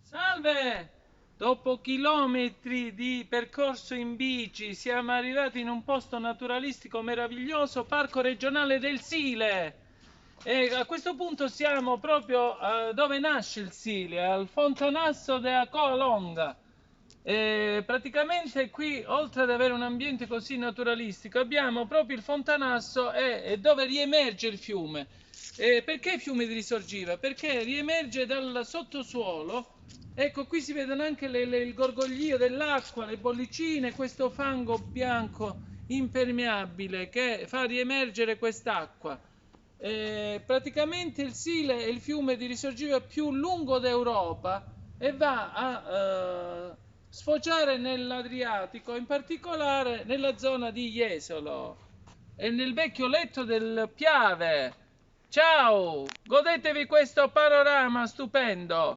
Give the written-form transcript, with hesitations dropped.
Salve! Dopo chilometri di percorso in bici siamo arrivati in un posto naturalistico meraviglioso, Parco Regionale del Sile. E a questo punto siamo proprio dove nasce il Sile, al Fontanasso della Colonga. E praticamente qui, oltre ad avere un ambiente così naturalistico, abbiamo proprio il Fontanasso e dove riemerge il fiume. Perché fiume di risorgiva? Perché riemerge dal sottosuolo. Ecco, qui si vedono anche il gorgoglio dell'acqua, le bollicine, questo fango bianco impermeabile che fa riemergere quest'acqua. Praticamente il Sile è il fiume di risorgiva più lungo d'Europa e va a sfociare nell'Adriatico, in particolare nella zona di Jesolo e nel vecchio letto del Piave. Ciao, godetevi questo panorama stupendo.